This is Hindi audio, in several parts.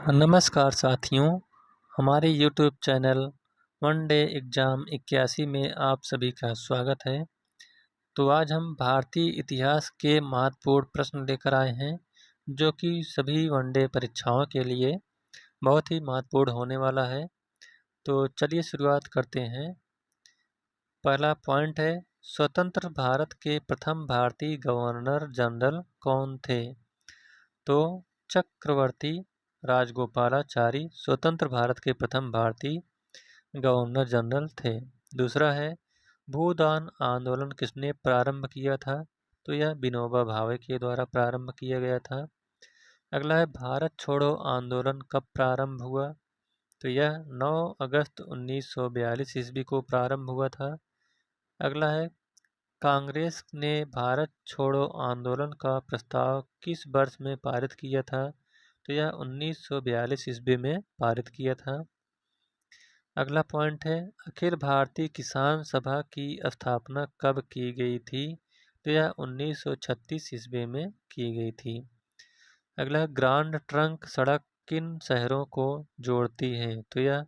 नमस्कार साथियों, हमारे YouTube channel one day exam 81 में आप सभी का स्वागत है। तो आज हम भारतीय इतिहास के महत्वपूर्ण प्रश्न लेकर आए हैं, जो कि सभी वन डे परीक्षाओं के लिए बहुत ही महत्वपूर्ण होने वाला है। तो चलिए शुरुआत करते हैं। पहला पॉइंट है, स्वतंत्र भारत के प्रथम भारतीय गवर्नर जनरल कौन थे? तो चक्रवर्ती राजगोपालाचारी स्वतंत्र भारत के प्रथम भारतीय गवर्नर जनरल थे। दूसरा है, भूदान आंदोलन किसने प्रारंभ किया था? तो यह विनोबा भावे के द्वारा प्रारंभ किया गया था। अगला है, भारत छोड़ो आंदोलन कब प्रारंभ हुआ? तो यह 9 अगस्त 1942 ईस्वी को प्रारंभ हुआ था। अगला है, कांग्रेस ने भारत छोड़ो आंदोलन का प्रस्ताव किस वर्ष में पारित किया था? तो यह 1942 ईस्वी में पारित किया था। अगला पॉइंट है, अखिल भारतीय किसान सभा की स्थापना कब की गई थी? तो यह 1936 ईस्वी में की गई थी। अगला, ग्रांड ट्रंक सड़क किन शहरों को जोड़ती है? तो यह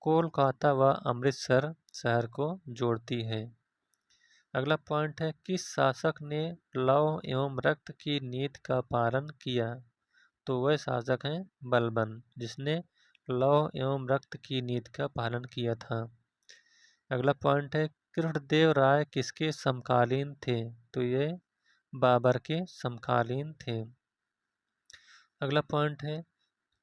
कोलकाता व अमृतसर शहर को जोड़ती है। अगला पॉइंट है, किस शासक ने लौह एवं रक्त की नीति का पालन किया? तो वह शासक हैं बलबन, जिसने लौह एवं रक्त की नीति का पालन किया था। अगला पॉइंट है, कृष्णदेव राय किसके समकालीन थे? तो ये बाबर के समकालीन थे। अगला पॉइंट है,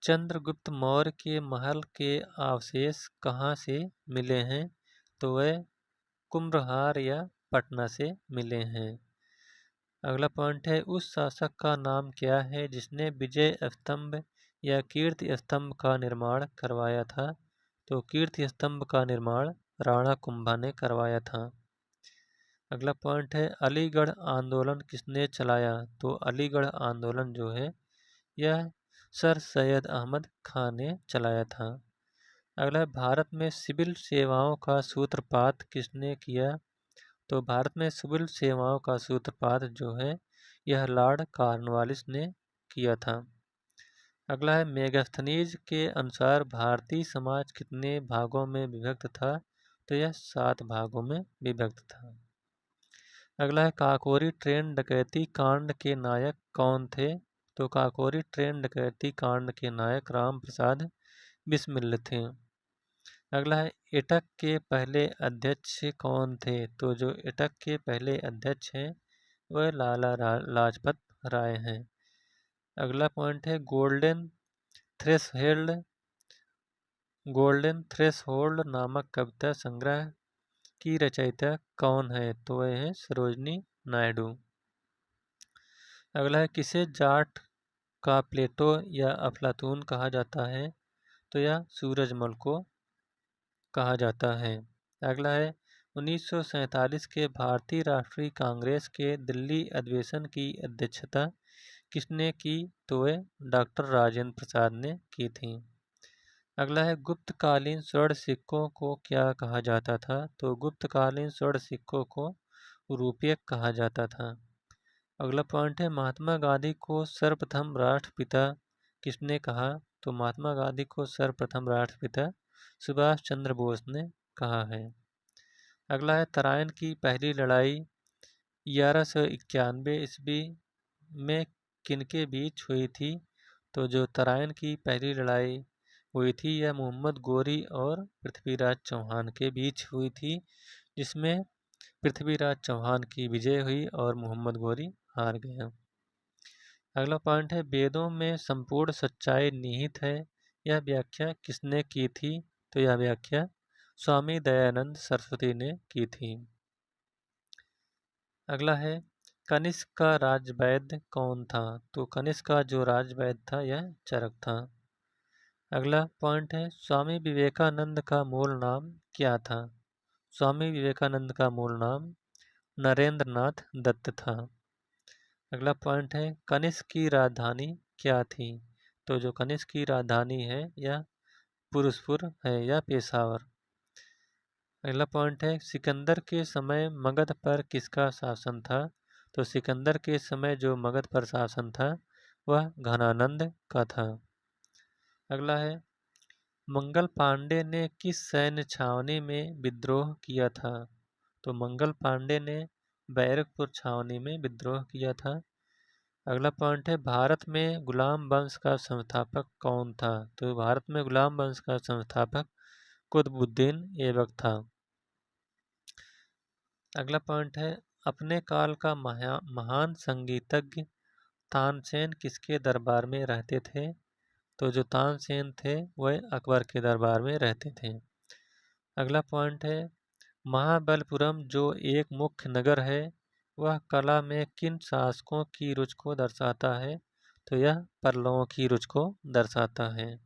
चंद्रगुप्त मौर्य के महल के अवशेष कहाँ से मिले हैं? तो वह कुम्भहार या पटना से मिले हैं। अगला पॉइंट है, उस शासक का नाम क्या है जिसने विजय स्तंभ या कीर्ति स्तंभ का निर्माण करवाया था? तो कीर्ति स्तंभ का निर्माण राणा कुंभा ने करवाया था। अगला पॉइंट है, अलीगढ़ आंदोलन किसने चलाया? तो अलीगढ़ आंदोलन जो है यह सर सैयद अहमद खान ने चलाया था। अगला, भारत में सिविल सेवाओं का सूत्रपात किसने किया? तो भारत में सिविल सेवाओं का सूत्रपात जो है यह लॉर्ड कॉर्नवालिस ने किया था। अगला है, मेगास्थनीज के अनुसार भारतीय समाज कितने भागों में विभक्त था? तो यह 7 भागों में विभक्त था। अगला है, काकोरी ट्रेन डकैती कांड के नायक कौन थे? तो काकोरी ट्रेन डकैती कांड के नायक राम प्रसाद बिस्मिल थे। अगला है, एटक के पहले अध्यक्ष कौन थे? तो जो एटक के पहले अध्यक्ष हैं वह लाला लाजपत राय हैं। अगला पॉइंट है, गोल्डन थ्रेशहोल्ड नामक कविता संग्रह की रचयिता कौन है? तो वह है सरोजनी नायडू। अगला है, किसे जाट का प्लेटो या अफलातून कहा जाता है? तो यह सूरजमल को कहा जाता है। अगला है, 1947 के भारतीय राष्ट्रीय कांग्रेस के दिल्ली अधिवेशन की अध्यक्षता किसने की? तो वह डॉक्टर राजेंद्र प्रसाद ने की थी। अगला है, गुप्तकालीन स्वर्ण सिक्कों को क्या कहा जाता था? तो गुप्तकालीन स्वर्ण सिक्कों को रूपयक कहा जाता था। अगला पॉइंट है, महात्मा गांधी को सर्वप्रथम राष्ट्रपिता किसने कहा? तो महात्मा गांधी को सर्वप्रथम राष्ट्रपिता सुभाष चंद्र बोस ने कहा है। अगला है, तराइन की पहली लड़ाई 1191 ईस्वी में किनके बीच हुई थी? तो जो तराइन की पहली लड़ाई हुई थी यह मोहम्मद गोरी और पृथ्वीराज चौहान के बीच हुई थी, जिसमें पृथ्वीराज चौहान की विजय हुई और मोहम्मद गोरी हार गया। अगला पॉइंट है, वेदों में संपूर्ण सच्चाई निहित है, यह व्याख्या किसने की थी? तो यह व्याख्या स्वामी दयानंद सरस्वती ने की थी। अगला है, कनिष्क का राजवैद्य कौन था? तो कनिष्क का जो राजवैद्य था यह चरक था। अगला पॉइंट है, स्वामी विवेकानंद का मूल नाम क्या था? स्वामी विवेकानंद का मूल नाम नरेंद्र नाथ दत्त था। अगला पॉइंट है, कनिष्क की राजधानी क्या थी? तो जो कनिष्क की राजधानी है यह पुरुषपुर है या पेशावर। अगला पॉइंट है, सिकंदर के समय मगध पर किसका शासन था? तो सिकंदर के समय जो मगध पर शासन था वह घनानंद का था। अगला है, मंगल पांडे ने किस सैन्य छावनी में विद्रोह किया था? तो मंगल पांडे ने बैरकपुर छावनी में विद्रोह किया था। अगला पॉइंट है, भारत में गुलाम वंश का संस्थापक कौन था? तो भारत में गुलाम वंश का संस्थापक कुतुबुद्दीन ऐबक था। अगला पॉइंट है, अपने काल का महान संगीतज्ञ तानसेन किसके दरबार में रहते थे? तो जो तानसेन थे वह अकबर के दरबार में रहते थे। अगला पॉइंट है, महाबलीपुरम जो एक मुख्य नगर है वह कला में किन शासकों की रुचि को दर्शाता है? तो यह पल्लवों की रुचि को दर्शाता है।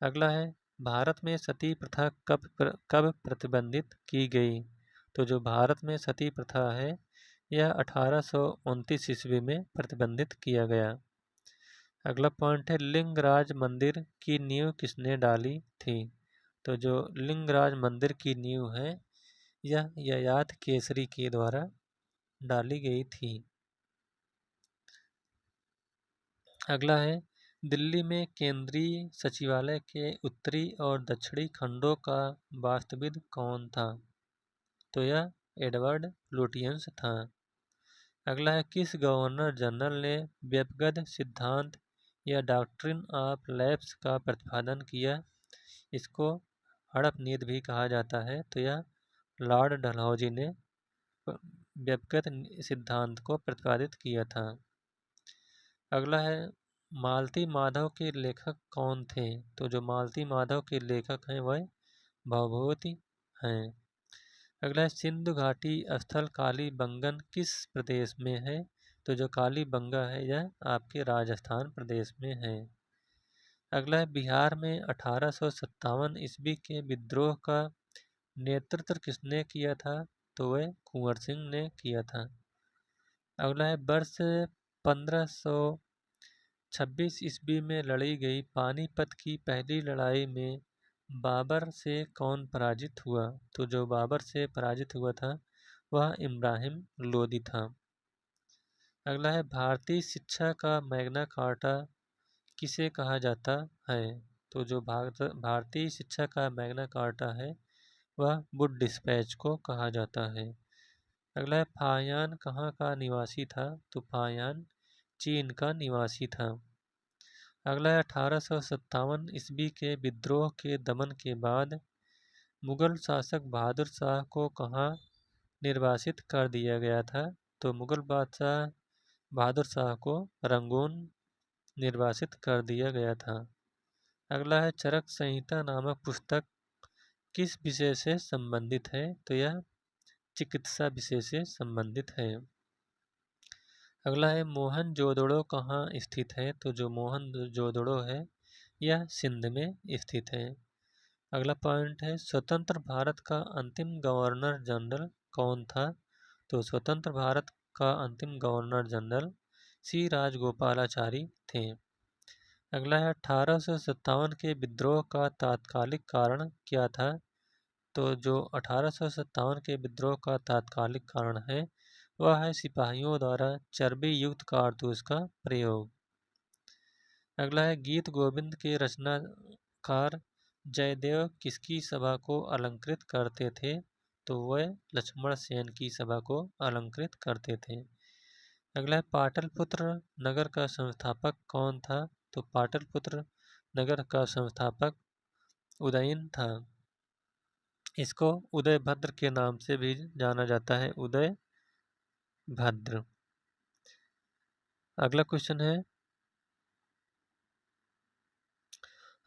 अगला है, भारत में सती प्रथा कब प्रतिबंधित की गई? तो जो भारत में सती प्रथा है यह 1829 ईस्वी में प्रतिबंधित किया गया। अगला पॉइंट है, लिंगराज मंदिर की नींव किसने डाली थी? तो जो लिंगराज मंदिर की नींव है यह ययाति केसरी के द्वारा डाली गई थी। अगला है, दिल्ली में केंद्रीय सचिवालय के उत्तरी और दक्षिणी खंडों का वास्तुविद कौन था? तो यह एडवर्ड लुटियंस था। अगला है, किस गवर्नर जनरल ने व्यपगत सिद्धांत या डॉक्ट्रिन ऑफ लैप्स का प्रतिपादन किया? इसको हड़प नीति भी कहा जाता है। तो यह लॉर्ड डलहौजी ने व्यपगत सिद्धांत को प्रतिपादित किया था। अगला है, मालती माधव के लेखक कौन थे? तो जो मालती माधव के लेखक हैं वह भवभूति हैं। अगला है, सिंधु घाटी स्थल कालीबंगन किस प्रदेश में है? तो जो कालीबंगा है यह आपके राजस्थान प्रदेश में है। अगला है, बिहार में 1857 ईस्वी के विद्रोह का नेतृत्व किसने किया था? तो वह कुंवर सिंह ने किया था। अगला है, वर्ष 1526 ईस्वी में लड़ी गई पानीपत की पहली लड़ाई में बाबर से कौन पराजित हुआ? तो जो बाबर से पराजित हुआ था वह इब्राहिम लोदी था। अगला है, भारतीय शिक्षा का मैग्ना कार्टा किसे कहा जाता है? तो जो भारतीय शिक्षा का मैग्ना कार्टा है वह वुड डिस्पैच को कहा जाता है। अगला है, फाहियान कहाँ का निवासी था? तो फाहियान चीन का निवासी था। अगला है, 1857 ईस्वी के विद्रोह के दमन के बाद मुगल शासक बहादुर शाह को कहाँ निर्वासित कर दिया गया था? तो मुगल बादशाह बहादुर शाह को रंगून निर्वासित कर दिया गया था। अगला है, चरक संहिता नामक पुस्तक किस विषय से संबंधित है? तो यह चिकित्सा विषय से संबंधित है। अगला है, मोहनजोदड़ो कहाँ स्थित है? तो जो मोहनजोदड़ो है यह सिंध में स्थित है। अगला पॉइंट है, स्वतंत्र भारत का अंतिम गवर्नर जनरल कौन था? तो स्वतंत्र भारत का अंतिम गवर्नर जनरल सी राजगोपालाचारी थे। अगला है, 1857 के विद्रोह का तात्कालिक कारण क्या था? तो जो 1857 के विद्रोह का तात्कालिक कारण है वह है सिपाहियों द्वारा चर्बी युक्त कारतूस का प्रयोग। अगला है, गीत गोविंद के रचनाकार जयदेव किसकी सभा को अलंकृत करते थे? तो वह लक्ष्मण सेन की सभा को अलंकृत करते थे। अगला है, पाटलिपुत्र नगर का संस्थापक कौन था? तो पाटलिपुत्र नगर का संस्थापक उदयन था। इसको उदयभद्र के नाम से भी जाना जाता है, उदयभद्र। अगला क्वेश्चन है,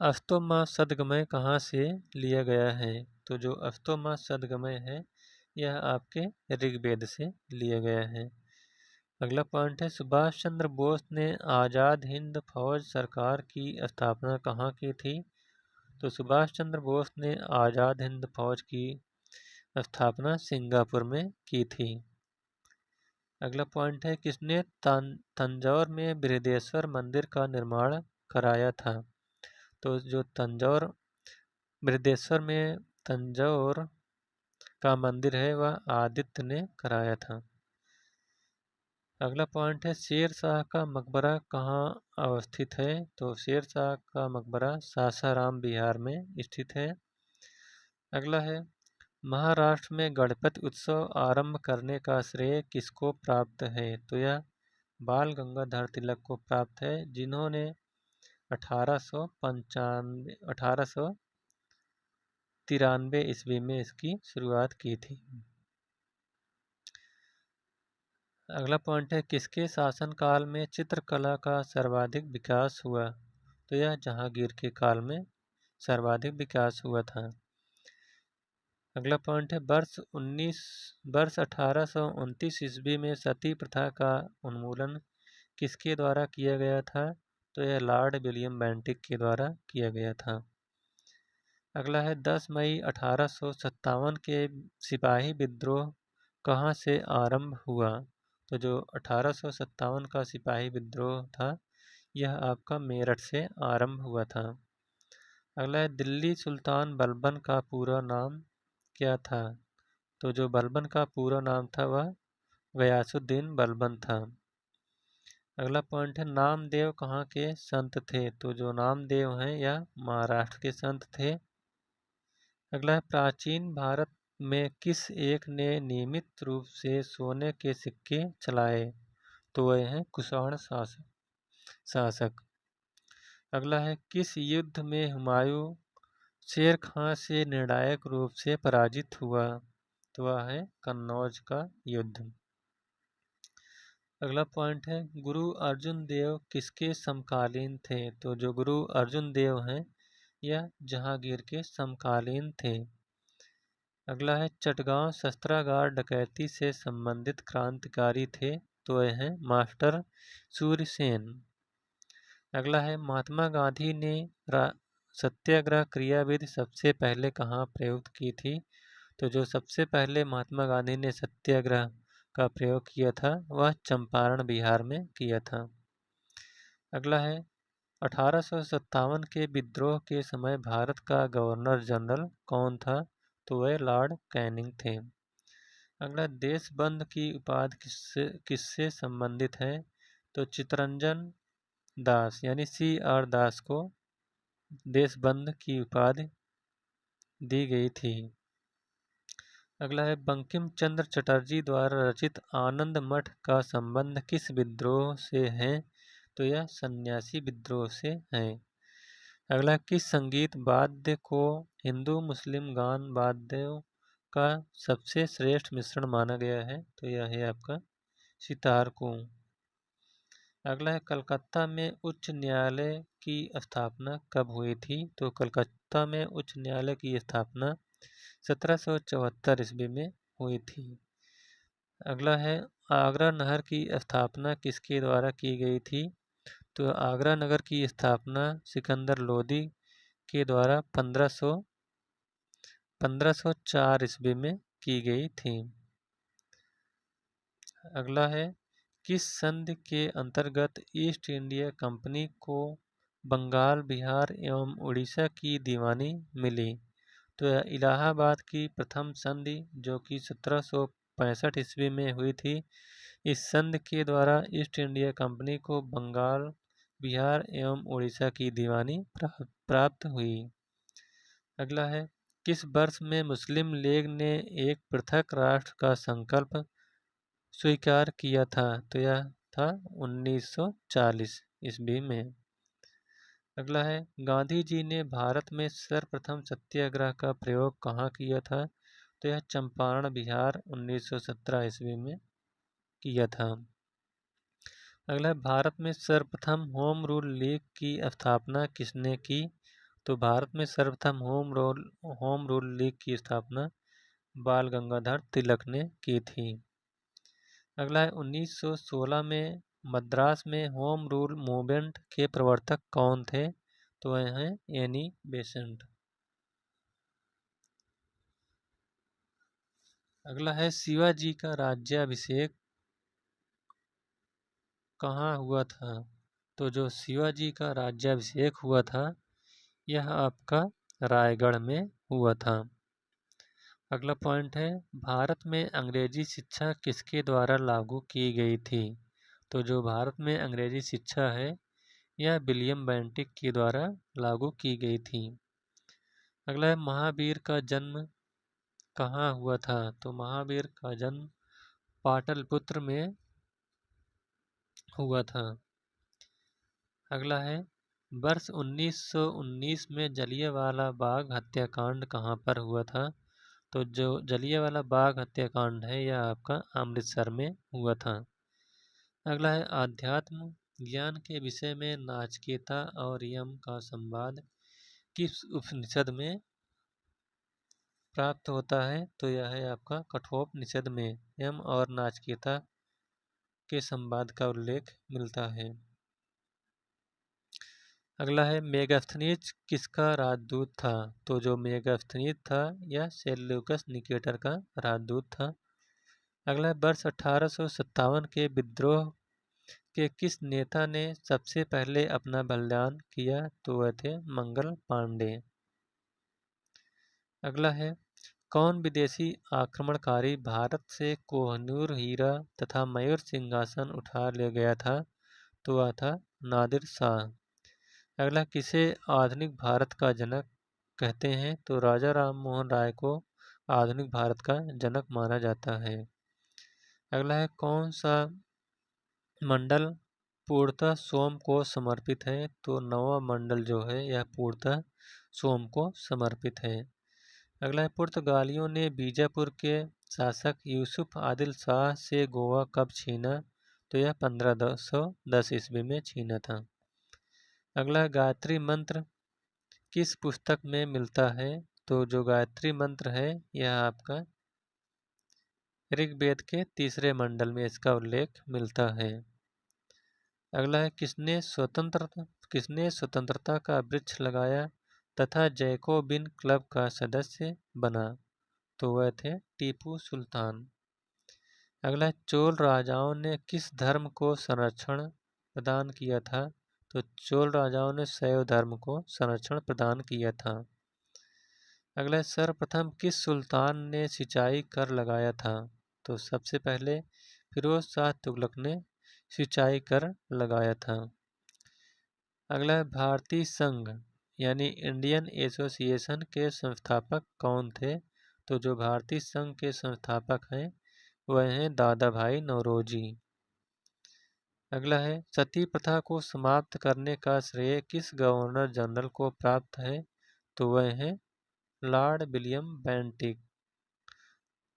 अस्तोमा सद्गमय कहाँ से लिया गया है? तो जो अस्तोमा सद्गमय है यह आपके ऋग्वेद से लिया गया है। अगला पॉइंट है, सुभाष चंद्र बोस ने आज़ाद हिंद फौज सरकार की स्थापना कहाँ की थी? तो सुभाष चंद्र बोस ने आज़ाद हिंद फौज की स्थापना सिंगापुर में की थी। अगला पॉइंट है, किसने तंजौर में बृहदेश्वर मंदिर का निर्माण कराया था? तो जो तंजौर बृहदेश्वर में तंजौर का मंदिर है वह आदित्य ने कराया था। अगला पॉइंट है शेर शाह का मकबरा कहाँ अवस्थित है। तो शेर शाह का मकबरा सासाराम बिहार में स्थित है। अगला है महाराष्ट्र में गणपति उत्सव आरंभ करने का श्रेय किसको प्राप्त है। तो यह बाल गंगाधर तिलक को प्राप्त है, जिन्होंने 1893 ईस्वी में इसकी शुरुआत की थी। अगला पॉइंट है किसके शासनकाल में चित्रकला का सर्वाधिक विकास हुआ। तो यह जहांगीर के काल में सर्वाधिक विकास हुआ था। अगला पॉइंट है वर्ष 1829 ईस्वी में सती प्रथा का उन्मूलन किसके द्वारा किया गया था। तो यह लॉर्ड विलियम बेंटिक के द्वारा किया गया था। अगला है 10 मई 1857 के सिपाही विद्रोह कहाँ से आरंभ हुआ। तो जो 1857 का सिपाही विद्रोह था यह आपका मेरठ से आरंभ हुआ था। अगला है दिल्ली सुल्तान बलबन का पूरा नाम क्या था। तो जो बलबन का पूरा नाम था वह गयासुद्दीन बलबन था। अगला पॉइंट है नामदेव कहाँ के संत थे। तो जो नामदेव हैं यह महाराष्ट्र के संत थे। अगला है प्राचीन भारत में किस एक ने नियमित रूप से सोने के सिक्के चलाए। तो वह हैं कुषाण शासक। अगला है किस युद्ध में हुमायूं शेर खां से निर्णायक रूप से पराजित हुआ। तो वह है कन्नौज का युद्ध। अगला पॉइंट है गुरु अर्जुन देव किसके समकालीन थे। तो जो गुरु अर्जुन देव हैं यह जहांगीर के समकालीन थे। अगला है चटगांव शस्त्रागार डकैती से संबंधित क्रांतिकारी थे। तो यह हैं मास्टर सूर्यसेन। अगला है महात्मा गांधी ने सत्याग्रह क्रियाविधि सबसे पहले कहाँ प्रयुक्त की थी। तो जो सबसे पहले महात्मा गांधी ने सत्याग्रह का प्रयोग किया था वह चंपारण बिहार में किया था। अगला है 1857 के विद्रोह के समय भारत का गवर्नर जनरल कौन था। तो वह लॉर्ड कैनिंग थे। अगला देशबंधु की उपाधि किससे संबंधित है। तो चित्तरंजन दास यानी CR दास को देशबंधु की उपाधि दी गई थी। अगला है बंकिम चंद्र चटर्जी द्वारा रचित आनंद मठ का संबंध किस विद्रोह से है। तो यह सन्यासी विद्रोह से है। अगला किस संगीत वाद्य को हिंदू मुस्लिम गान वाद्यों का सबसे श्रेष्ठ मिश्रण माना गया है। तो यह है आपका सितार को। अगला है कलकत्ता में उच्च न्यायालय की स्थापना कब हुई थी। तो कलकत्ता में उच्च न्यायालय की स्थापना 1774 ईस्वी में हुई थी। अगला है आगरा नहर की स्थापना किसके द्वारा की गई थी। तो आगरा नगर की स्थापना सिकंदर लोदी के द्वारा 1504 ईस्वी में की गई थी। अगला है किस संधि के अंतर्गत ईस्ट इंडिया कंपनी को बंगाल बिहार एवं उड़ीसा की दीवानी मिली। तो यह इलाहाबाद की प्रथम संधि जो कि 1765 ईस्वी में हुई थी। इस संधि के द्वारा ईस्ट इंडिया कंपनी को बंगाल बिहार एवं उड़ीसा की दीवानी प्राप्त हुई। अगला है किस वर्ष में मुस्लिम लीग ने एक पृथक राष्ट्र का संकल्प स्वीकार किया था। तो यह था 1940 ईस्वी में। अगला है गांधी जी ने भारत में सर्वप्रथम सत्याग्रह का प्रयोग कहाँ किया था। तो यह चंपारण बिहार 1917 ईस्वी में किया था। अगला है भारत में सर्वप्रथम होम रूल लीग की स्थापना किसने की। तो भारत में सर्वप्रथम होम रूल लीग की स्थापना बाल गंगाधर तिलक ने की थी। अगला है 1916 में मद्रास में होम रूल मूवमेंट के प्रवर्तक कौन थे। तो वह हैं एनी बेसेंट। अगला है शिवाजी का राज्याभिषेक कहाँ हुआ था। तो जो शिवाजी का राज्याभिषेक हुआ था यह आपका रायगढ़ में हुआ था। अगला पॉइंट है भारत में अंग्रेजी शिक्षा किसके द्वारा लागू की गई थी। तो जो भारत में अंग्रेजी शिक्षा है यह विलियम बेंटिक के द्वारा लागू की गई थी। अगला है महावीर का जन्म कहाँ हुआ था? तो महावीर का जन्म पाटलिपुत्र में हुआ था। अगला है वर्ष 1919 में जलियांवाला बाग हत्याकांड कहाँ पर हुआ था? तो जो जलियांवाला बाग हत्याकांड है यह आपका अमृतसर में हुआ था। अगला है आध्यात्म ज्ञान के विषय में नाचिकेता और यम का संवाद किस उपनिषद में प्राप्त होता है? तो यह है आपका कठोपनिषद में यम और नाचिकेता के संवाद का उल्लेख मिलता है। अगला है मेगास्थनीज किसका राजदूत था? तो जो मेगास्थनीज था यह सेल्यूकस निकेटर का राजदूत था। अगला है वर्ष 1857 के विद्रोह के किस नेता ने सबसे पहले अपना बलिदान किया? तो वह थे मंगल पांडे। अगला है कौन विदेशी आक्रमणकारी भारत से कोहिनूर हीरा तथा मयूर सिंहासन उठा ले गया था? तो वह था नादिर शाह। अगला किसे आधुनिक भारत का जनक कहते हैं? तो राजा राम मोहन राय को आधुनिक भारत का जनक माना जाता है। अगला है कौन सा मंडल पूर्णतः सोम को समर्पित है? तो नौवां मंडल जो है यह पूर्णतः सोम को समर्पित है। अगला है पुर्तगालियों ने बीजापुर के शासक यूसुफ आदिल शाह से गोवा कब छीना? तो यह 1510 ईस्वी में छीना था। अगला है गायत्री मंत्र किस पुस्तक में मिलता है? तो जो गायत्री मंत्र है यह आपका ऋग्वेद के तीसरे मंडल में इसका उल्लेख मिलता है। अगला है किसने स्वतंत्रता का वृक्ष लगाया तथा जैकोबिन क्लब का सदस्य बना? तो वह थे टीपू सुल्तान। अगला चोल राजाओं ने किस धर्म को संरक्षण प्रदान किया था? तो चोल राजाओं ने शैव धर्म को संरक्षण प्रदान किया था। अगला सर्वप्रथम किस सुल्तान ने सिंचाई कर लगाया था? तो सबसे पहले फिरोज शाह तुगलक ने सिंचाई कर लगाया था। अगला भारतीय संघ यानी इंडियन एसोसिएशन के संस्थापक कौन थे? तो जो भारतीय संघ के संस्थापक हैं वह हैं दादा भाई नौरोजी। अगला है सती प्रथा को समाप्त करने का श्रेय किस गवर्नर जनरल को प्राप्त है? तो वह हैं लॉर्ड विलियम बेंटिक।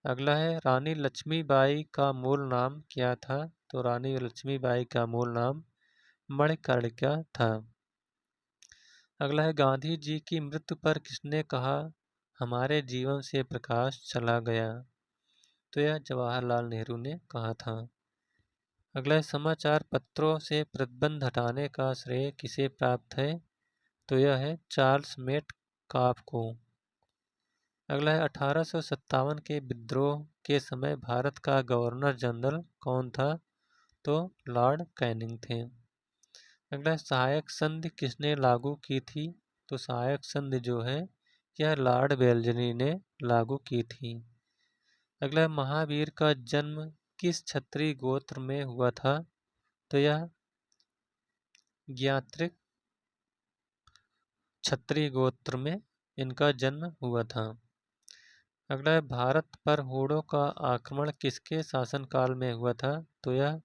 अगला है रानी लक्ष्मीबाई का मूल नाम क्या था? तो रानी लक्ष्मीबाई का मूल नाम मणिकर्णिका था। अगला है गांधी जी की मृत्यु पर किसने कहा हमारे जीवन से प्रकाश चला गया? तो यह जवाहरलाल नेहरू ने कहा था। अगला है समाचार पत्रों से प्रतिबंध हटाने का श्रेय किसे प्राप्त है? तो यह है चार्ल्स मेट काफ को। अगला है 1857 के विद्रोह के समय भारत का गवर्नर जनरल कौन था? तो लॉर्ड कैनिंग थे। अगला सहायक संधि किसने लागू की थी? तो सहायक संधि जो है यह लॉर्ड वेल्लेस्ली ने लागू की थी। अगला महावीर का जन्म किस क्षत्रिय गोत्र में हुआ था? तो यह ज्ञात्रिक क्षत्रिय गोत्र में इनका जन्म हुआ था। अगला है भारत पर हुणों का आक्रमण किसके शासनकाल में हुआ था? तो यह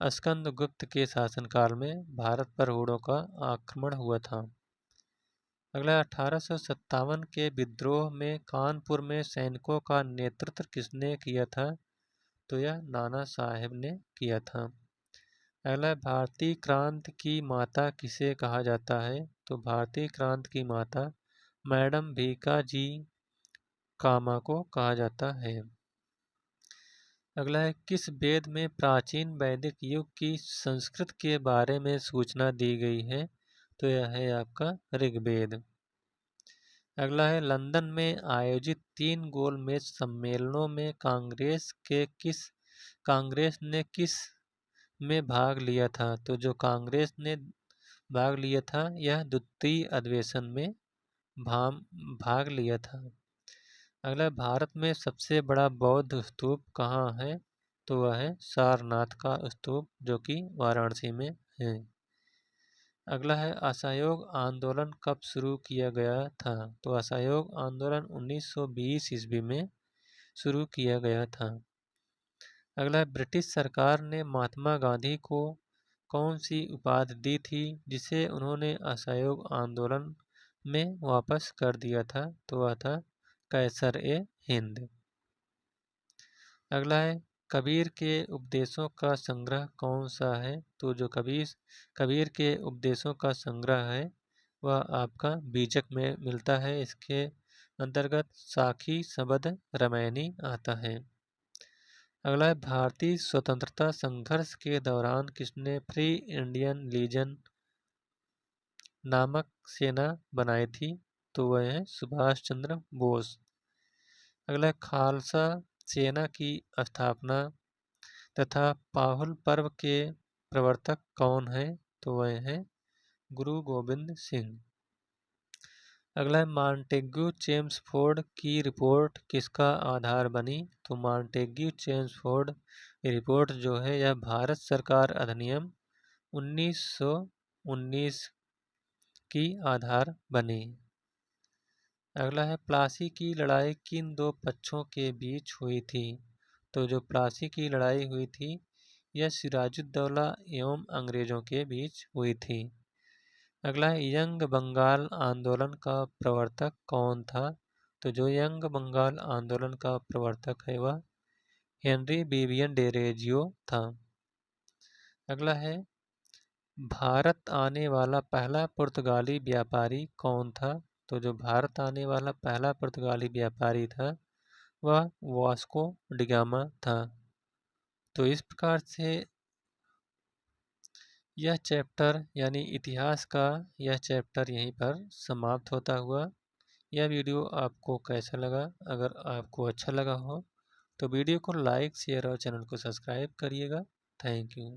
स्कंदगुप्त के शासनकाल में भारत पर हुणों का आक्रमण हुआ था। अगला 1857 के विद्रोह में कानपुर में सैनिकों का नेतृत्व किसने किया था? तो यह नाना साहेब ने किया था। अगला भारतीय क्रांति की माता किसे कहा जाता है? तो भारतीय क्रांति की माता मैडम भीका जी कामा को कहा जाता है। अगला है किस वेद में प्राचीन वैदिक युग की संस्कृत के बारे में सूचना दी गई है? तो यह है आपका ऋग्वेद। अगला है लंदन में आयोजित 3 गोलमेज सम्मेलनों में कांग्रेस ने किस में भाग लिया था? तो जो कांग्रेस ने भाग लिया था यह द्वितीय अधिवेशन में भाग लिया था। अगला भारत में सबसे बड़ा बौद्ध स्तूप कहाँ है? तो वह है सारनाथ का स्तूप, जो कि वाराणसी में है। अगला है असहयोग आंदोलन कब शुरू किया गया था? तो असहयोग आंदोलन 1920 ईस्वी में शुरू किया गया था। अगला है ब्रिटिश सरकार ने महात्मा गांधी को कौन सी उपाधि दी थी जिसे उन्होंने असहयोग आंदोलन में वापस कर दिया था? तो वह था कैसर-ए-हिंद। अगला है कबीर के उपदेशों का संग्रह कौन सा है? तो जो कबीर के उपदेशों का संग्रह है वह आपका बीजक में मिलता है। इसके अंतर्गत साखी शबद रामायणी आता है। अगला है भारतीय स्वतंत्रता संघर्ष के दौरान किसने फ्री इंडियन लीजन नामक सेना बनाई थी? तो वह है सुभाष चंद्र बोस। अगला खालसा सेना की स्थापना तथा पाहुल पर्व के प्रवर्तक कौन है? तो वह है गुरु गोविंद सिंह। अगला है मॉन्टेग्यू चेम्सफोर्ड की रिपोर्ट किसका आधार बनी? तो मॉन्टेग्यू चेम्सफोर्ड रिपोर्ट जो है यह भारत सरकार अधिनियम 1919 की आधार बनी। अगला है प्लासी की लड़ाई किन दो पक्षों के बीच हुई थी? तो जो प्लासी की लड़ाई हुई थी यह सिराजुद्दौला एवं अंग्रेजों के बीच हुई थी। अगला है यंग बंगाल आंदोलन का प्रवर्तक कौन था? तो जो यंग बंगाल आंदोलन का प्रवर्तक है वह हेनरी विवियन डेरेजियो था। अगला है भारत आने वाला पहला पुर्तगाली व्यापारी कौन था? तो जो भारत आने वाला पहला पुर्तगाली व्यापारी था वह वास्को डिगामा था। तो इस प्रकार से यह चैप्टर यानी इतिहास का यह चैप्टर यहीं पर समाप्त होता हुआ। यह वीडियो आपको कैसा लगा? अगर आपको अच्छा लगा हो तो वीडियो को लाइक, शेयर और चैनल को सब्सक्राइब करिएगा। Thank you.